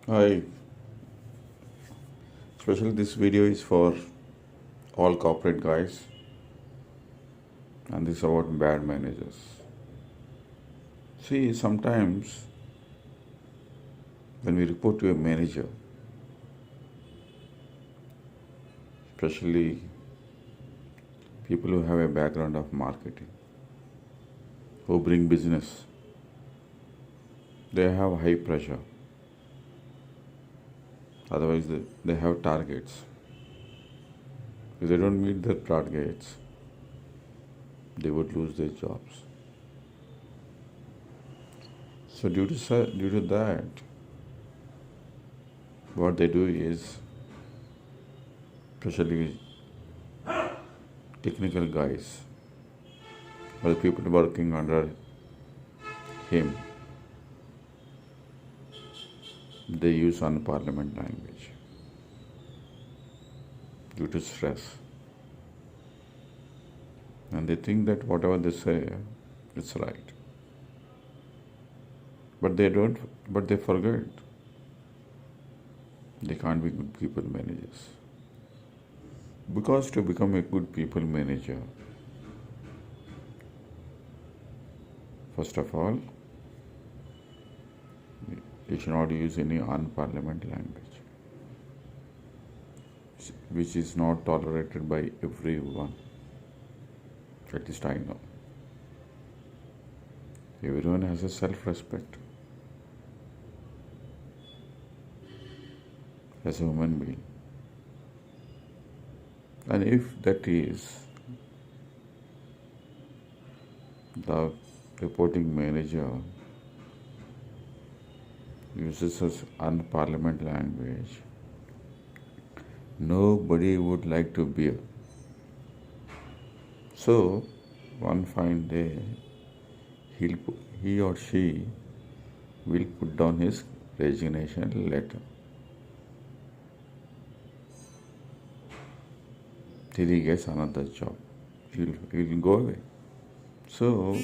Hi, especially this video is for all corporate guys and this is about bad managers. See, sometimes when we report to a manager, especially people who have a background of marketing, who bring business, they have high pressure. Otherwise, they have targets. If they don't meet their targets, they would lose their jobs. So due to that, what they do is, especially technical guys or the people working under him, they use unparliament language due to stress. And they think that whatever they say, it's right. But they forget they can't be good people managers. Because to become a good people manager, first of all, you should not use any unparliament language, which is not tolerated by everyone. At least I know. Everyone has a self-respect as a human being. And if that is the reporting manager uses such unparliament language, nobody would like to be. So, one fine day, he or she will put down his resignation letter till he gets another job. He'll go away. So,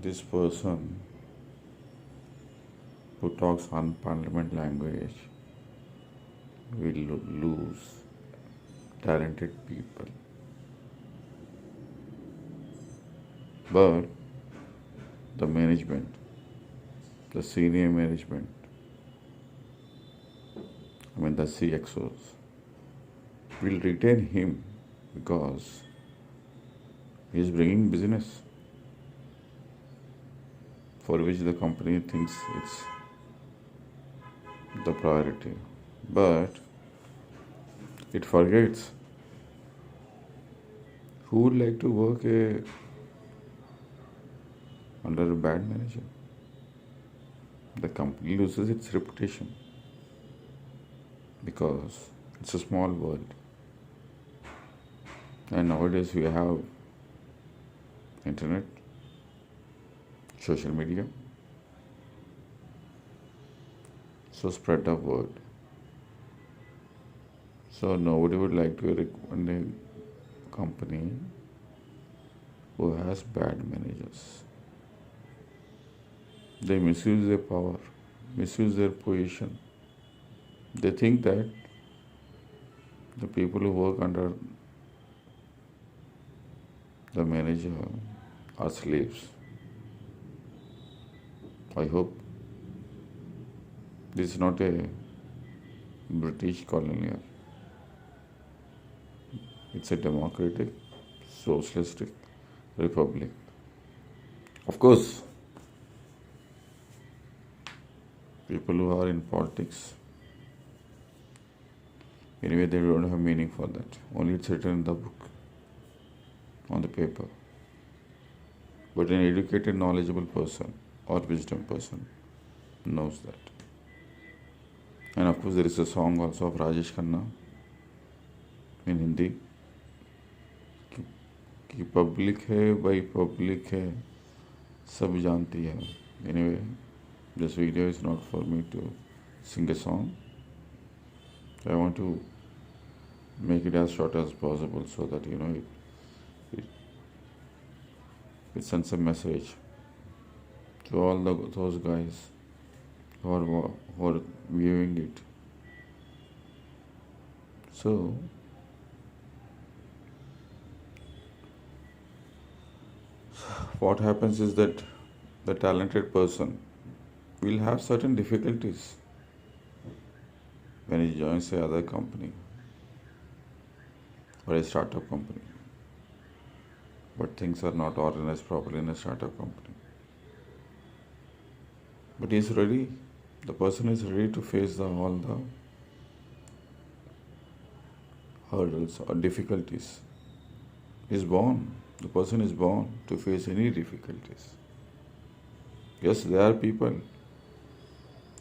this person who talks unparliament language will lose talented people. But the management, the senior management, the CXOs, will retain him because he is bringing business for which the company thinks it's the priority. But it forgets who would like to work under a bad manager. The company loses its reputation because it's a small world. And nowadays we have internet, social media, so spread the word. So nobody would like to recommend a company who has bad managers. They misuse their power, misuse their position. They think that the people who work under the manager are slaves. I hope this is not a British colonial. It's a democratic, socialistic republic. Of course, people who are in politics, anyway, they don't have meaning for that. Only it's written in the book, on the paper. But an educated, knowledgeable person or wisdom person knows that. And of course, there is a song also of Rajesh Khanna in Hindi कि public है भाई public है सब जानती है. Anyway, this video is not for me to sing a song. I want to make it as short as possible so that it sends a message to all those guys who are viewing it. So, what happens is that the talented person will have certain difficulties when he joins a other company or a startup company. But things are not organized properly in a startup company. But he is ready. The person is ready to face all the hurdles or difficulties. Is born. The person is born to face any difficulties. Yes, there are people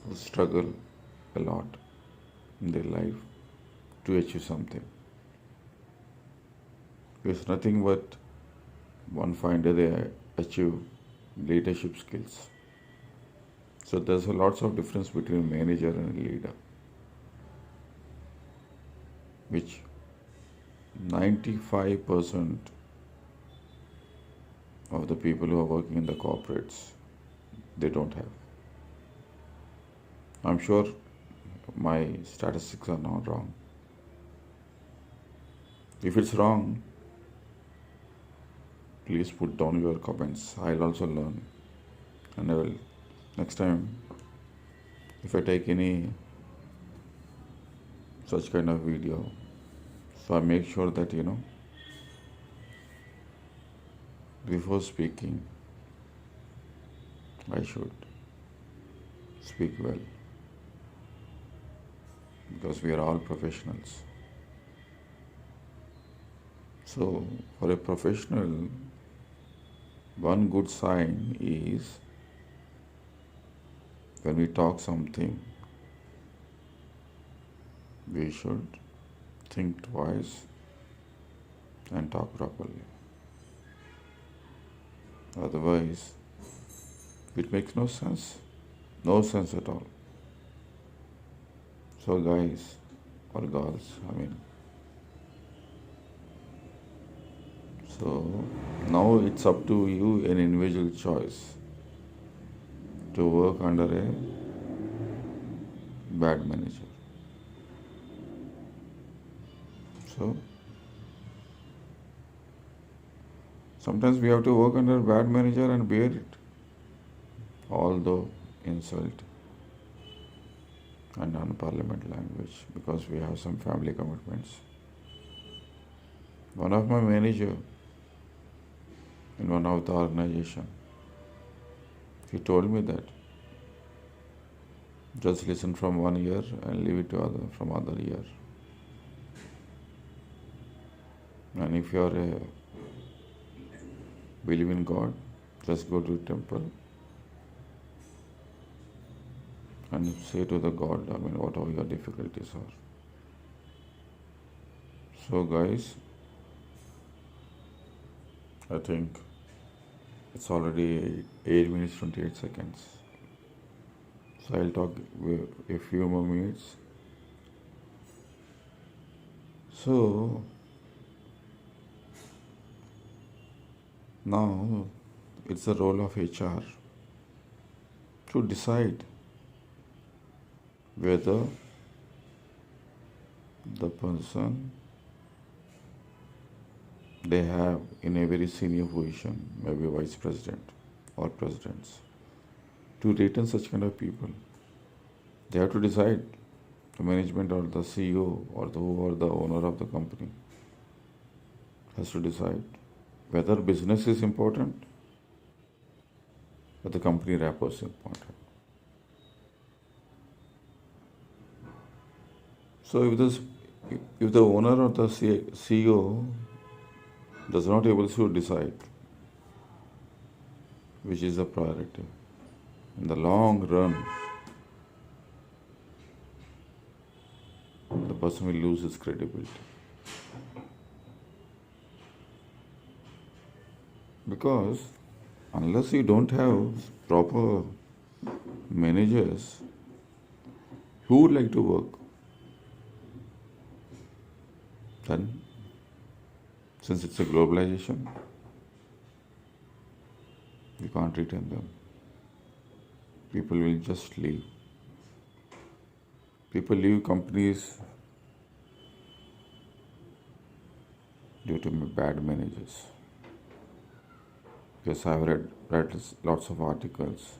who struggle a lot in their life to achieve something. It's nothing but one fine day they achieve leadership skills. So there's a lots of difference between manager and leader, which 95% of the people who are working in the corporates, they don't have. I'm sure my statistics are not wrong. If it's wrong, please put down your comments. I'll also learn. And I will, next time, if I take any such kind of video, so I make sure that, before speaking, I should speak well. Because we are all professionals. So, for a professional, one good sign is when we talk something, we should think twice and talk properly. Otherwise, it makes no sense. No sense at all. So guys or girls, so now it's up to you, an individual choice, to work under a bad manager. So sometimes we have to work under a bad manager and bear it, although insult and unparliament language, because we have some family commitments. One of my manager in one of the organization, he told me that just listen from one ear and leave it from other ear. And if you are believe in God, just go to the temple and say to the God, whatever your difficulties are. So guys, I think it's already 8 minutes 28 seconds. So I'll talk a few more minutes. So now it's the role of HR to decide whether the person they have in a very senior position, maybe vice president or presidents, to retain such kind of people. They have to decide, the management or the CEO or the owner of the company has to decide whether business is important or the company wrapper is important. So if the owner or the CEO does not able to decide which is the priority, in the long run, the person will lose his credibility. Because unless you don't have proper managers, who would like to work? Then, since it's a globalization, you can't retain them. People will just leave People leave companies due to bad managers. Yes, I've read lots of articles.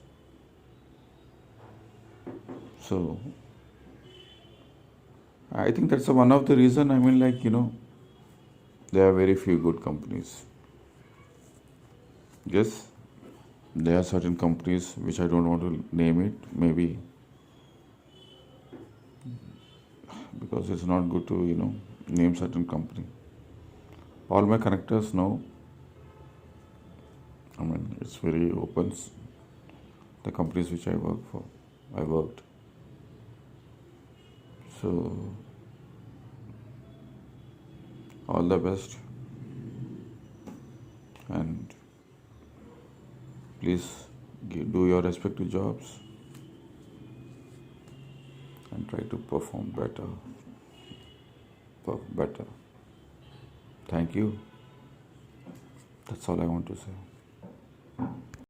So I think that's one of the reason. I mean, like, there are very few good companies. Yes, there are certain companies which I don't want to name it, maybe because it's not good to name certain company. All my connectors know. I mean, it's very open. The companies which I work for, I worked. So all the best, and please do your respective jobs and try to perform better. Thank you. That's all I want to say.